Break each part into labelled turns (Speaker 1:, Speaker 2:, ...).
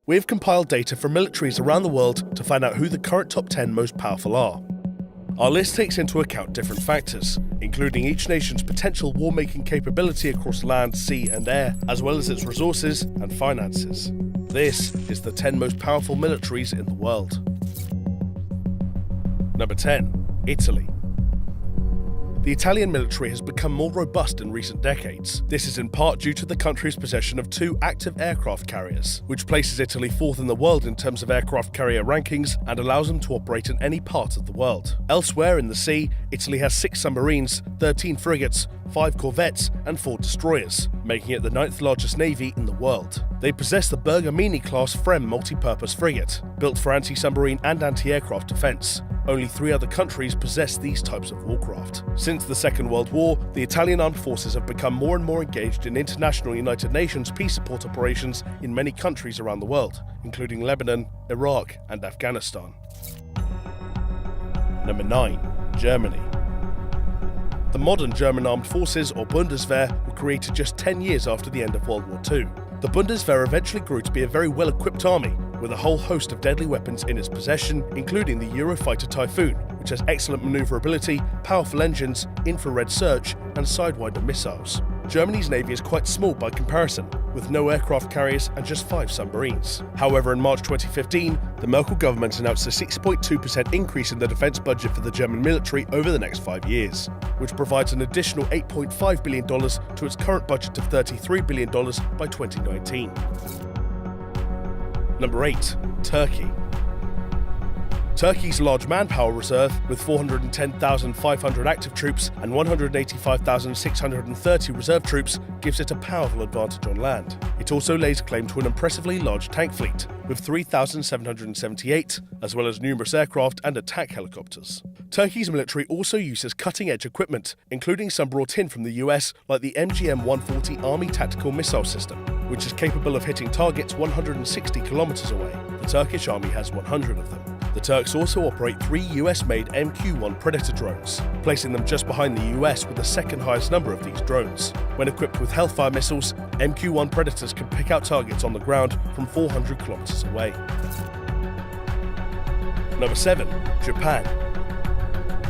Speaker 1: We have compiled data from militaries around the world to find out who the current top 10 most powerful are. Our list takes into account different factors, including each nation's potential war-making capability across land, sea and air, as well as its resources and finances. This is the 10 most powerful militaries in the world. Number 10. Italy. The Italian military has become more robust in recent decades. This is in part due to the country's possession of 2 active aircraft carriers, which places Italy 4th in the world in terms of aircraft carrier rankings and allows them to operate in any part of the world. Elsewhere in the sea, Italy has 6 submarines, 13 frigates, 5 corvettes and 4 destroyers, making it the 9th largest navy in the world. They possess the Bergamini-class FREMM multi-purpose frigate, built for anti-submarine and anti-aircraft defense. Only 3 other countries possess these types of warcraft. Since the Second World War, the Italian armed forces have become more and more engaged in international United Nations peace support operations in many countries around the world, including Lebanon, Iraq and Afghanistan. Number 9. Germany. The modern German armed forces, or Bundeswehr, were created just 10 years after the end of World War II. The Bundeswehr eventually grew to be a very well-equipped army, with a whole host of deadly weapons in its possession, including the Eurofighter Typhoon, which has excellent maneuverability, powerful engines, infrared search, and Sidewinder missiles. Germany's navy is quite small by comparison, with no aircraft carriers and just 5 submarines. However, in March 2015, the Merkel government announced a 6.2% increase in the defense budget for the German military over the next 5 years, which provides an additional $8.5 billion to its current budget of $33 billion by 2019. Number 8. Turkey. Turkey's large manpower reserve, with 410,500 active troops and 185,630 reserve troops, gives it a powerful advantage on land. It also lays claim to an impressively large tank fleet, with 3,778, as well as numerous aircraft and attack helicopters. Turkey's military also uses cutting-edge equipment, including some brought in from the US, like the MGM-140 Army Tactical Missile System, which is capable of hitting targets 160 kilometers away. The Turkish army has 100 of them. The Turks also operate 3 US-made MQ-1 Predator drones, placing them just behind the US with the second highest number of these drones. When equipped with Hellfire missiles, MQ-1 Predators can pick out targets on the ground from 400 kilometers away. Number 7. Japan.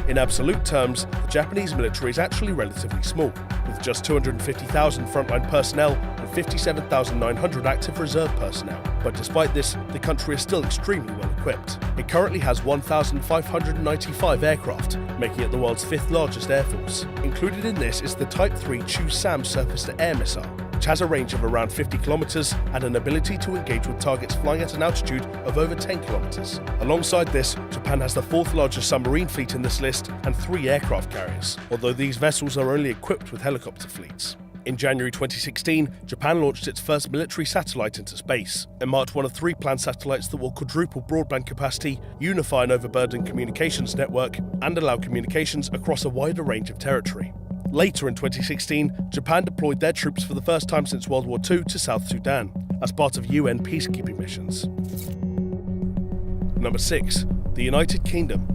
Speaker 1: In absolute terms, the Japanese military is actually relatively small, with just 250,000 frontline personnel and 57,900 active reserve personnel. But despite this, the country is still extremely well equipped. It currently has 1,595 aircraft, making it the world's 5th largest air force. Included in this is the Type 3 Chu-Sam surface-to-air missile, which has a range of around 50 kilometers and an ability to engage with targets flying at an altitude of over 10 kilometers. Alongside this, Japan has the 4th largest submarine fleet in this list and 3 aircraft carriers, although these vessels are only equipped with helicopter fleets. In January 2016, Japan launched its first military satellite into space. It marked one of 3 planned satellites that will quadruple broadband capacity, unify an overburdened communications network, and allow communications across a wider range of territory. Later in 2016, Japan deployed their troops for the first time since World War II to South Sudan, as part of UN peacekeeping missions. Number 6. The United Kingdom.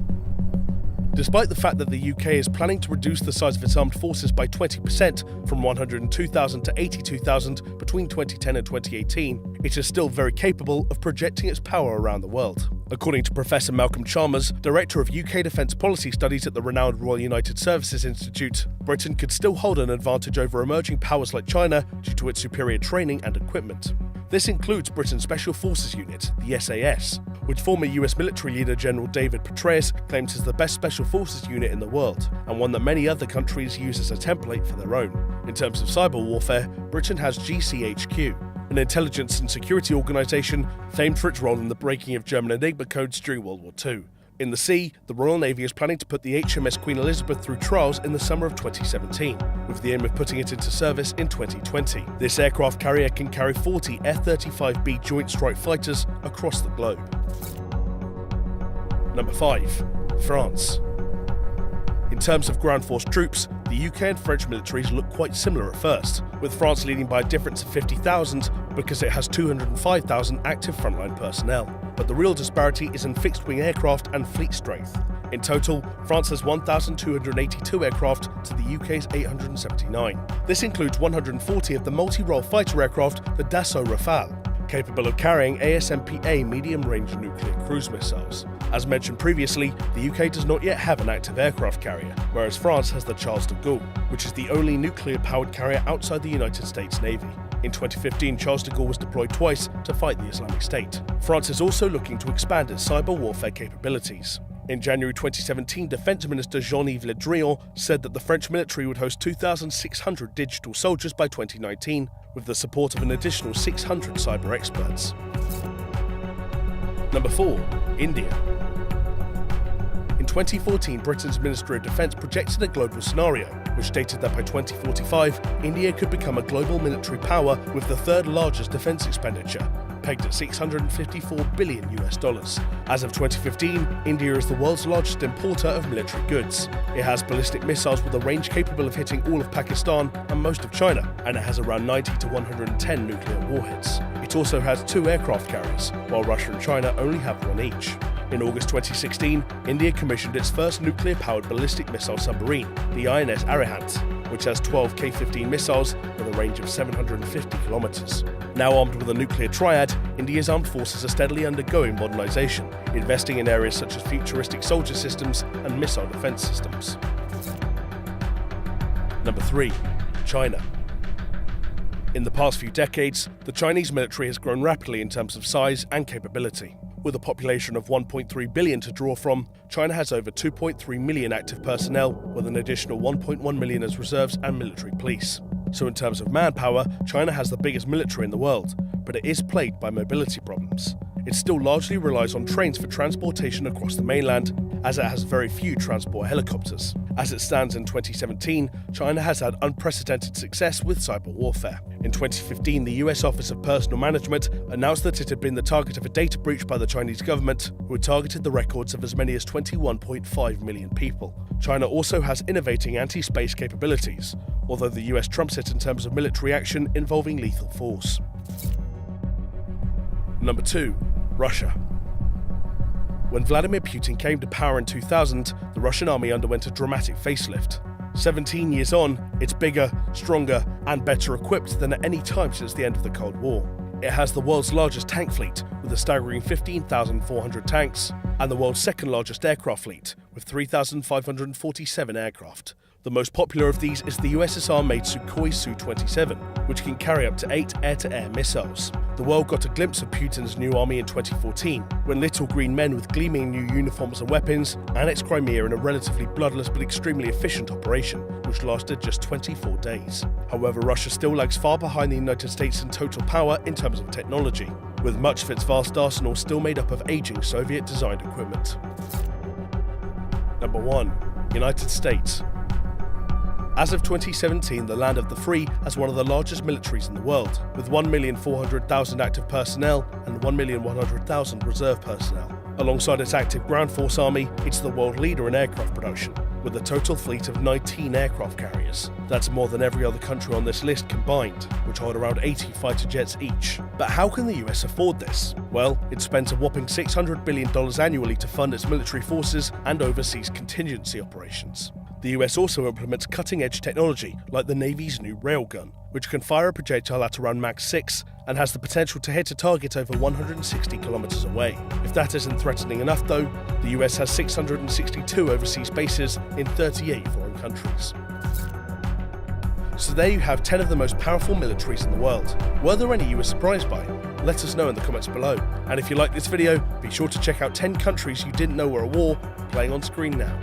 Speaker 1: Despite the fact that the UK is planning to reduce the size of its armed forces by 20% from 102,000 to 82,000 between 2010 and 2018, it is still very capable of projecting its power around the world. According to Professor Malcolm Chalmers, Director of UK Defence Policy Studies at the renowned Royal United Services Institute, Britain could still hold an advantage over emerging powers like China due to its superior training and equipment. This includes Britain's Special Forces Unit, the SAS, which former US military leader General David Petraeus claims is the best special forces unit in the world, and one that many other countries use as a template for their own. In terms of cyber warfare, Britain has GCHQ, an intelligence and security organisation famed for its role in the breaking of German Enigma codes during World War II. In the sea, the Royal Navy is planning to put the HMS Queen Elizabeth through trials in the summer of 2017, with the aim of putting it into service in 2020. This aircraft carrier can carry 40 F-35B Joint Strike Fighters across the globe. Number 5. France. In terms of ground force troops, the UK and French militaries look quite similar at first, with France leading by a difference of 50,000 because it has 205,000 active frontline personnel. But the real disparity is in fixed-wing aircraft and fleet strength. In total, France has 1,282 aircraft to the UK's 879. This includes 140 of the multi-role fighter aircraft, the Dassault Rafale, capable of carrying ASMPA medium-range nuclear cruise missiles. As mentioned previously, the UK does not yet have an active aircraft carrier, whereas France has the Charles de Gaulle, which is the only nuclear-powered carrier outside the United States Navy. In 2015, Charles de Gaulle was deployed twice to fight the Islamic State. France is also looking to expand its cyber warfare capabilities. In January 2017, Defense Minister Jean-Yves Le Drian said that the French military would host 2,600 digital soldiers by 2019, with the support of an additional 600 cyber experts. Number 4. India. In 2014, Britain's Ministry of Defence projected a global scenario, which stated that by 2045, India could become a global military power with the third largest defence expenditure, pegged at $654 billion. As of 2015, India is the world's largest importer of military goods. It has ballistic missiles with a range capable of hitting all of Pakistan and most of China, and it has around 90 to 110 nuclear warheads. It also has 2 aircraft carriers, while Russia and China only have 1 each. In August 2016, India commissioned its first nuclear-powered ballistic missile submarine, the INS Arihant, which has 12 K-15 missiles with a range of 750 kilometers. Now armed with a nuclear triad, India's armed forces are steadily undergoing modernization, investing in areas such as futuristic soldier systems and missile defense systems. Number 3. China. In the past few decades, the Chinese military has grown rapidly in terms of size and capability. With a population of 1.3 billion to draw from, China has over 2.3 million active personnel, with an additional 1.1 million as reserves and military police. So in terms of manpower, China has the biggest military in the world, but it is plagued by mobility problems. It still largely relies on trains for transportation across the mainland, as it has very few transport helicopters. As it stands in 2017, China has had unprecedented success with cyber warfare. In 2015, the US Office of Personnel Management announced that it had been the target of a data breach by the Chinese government, who had targeted the records of as many as 21.5 million people. China also has innovating anti-space capabilities, although the US trumps it in terms of military action involving lethal force. Number 2. Russia. When Vladimir Putin came to power in 2000, the Russian army underwent a dramatic facelift. 17 years on, it's bigger, stronger, and better equipped than at any time since the end of the Cold War. It has the world's largest tank fleet, with a staggering 15,400 tanks, and the world's second largest aircraft fleet, with 3,547 aircraft. The most popular of these is the USSR-made Sukhoi Su-27, which can carry up to 8 air-to-air missiles. The world got a glimpse of Putin's new army in 2014, when little green men with gleaming new uniforms and weapons annexed Crimea in a relatively bloodless but extremely efficient operation, which lasted just 24 days. However, Russia still lags far behind the United States in total power in terms of technology, with much of its vast arsenal still made up of aging Soviet-designed equipment. Number 1. United States. As of 2017, the Land of the Free has one of the largest militaries in the world, with 1,400,000 active personnel and 1,100,000 reserve personnel. Alongside its active ground force army, it's the world leader in aircraft production, with a total fleet of 19 aircraft carriers. That's more than every other country on this list combined, which hold around 80 fighter jets each. But how can the US afford this? Well, it spends a whopping $600 billion annually to fund its military forces and overseas contingency operations. The US also implements cutting-edge technology like the Navy's new railgun, which can fire a projectile at around Mach 6 and has the potential to hit a target over 160 kilometers away. If that isn't threatening enough though, the US has 662 overseas bases in 38 foreign countries. So there you have 10 of the most powerful militaries in the world. Were there any you were surprised by? Let us know in the comments below. And if you like this video, be sure to check out 10 countries you didn't know were at war, playing on screen now.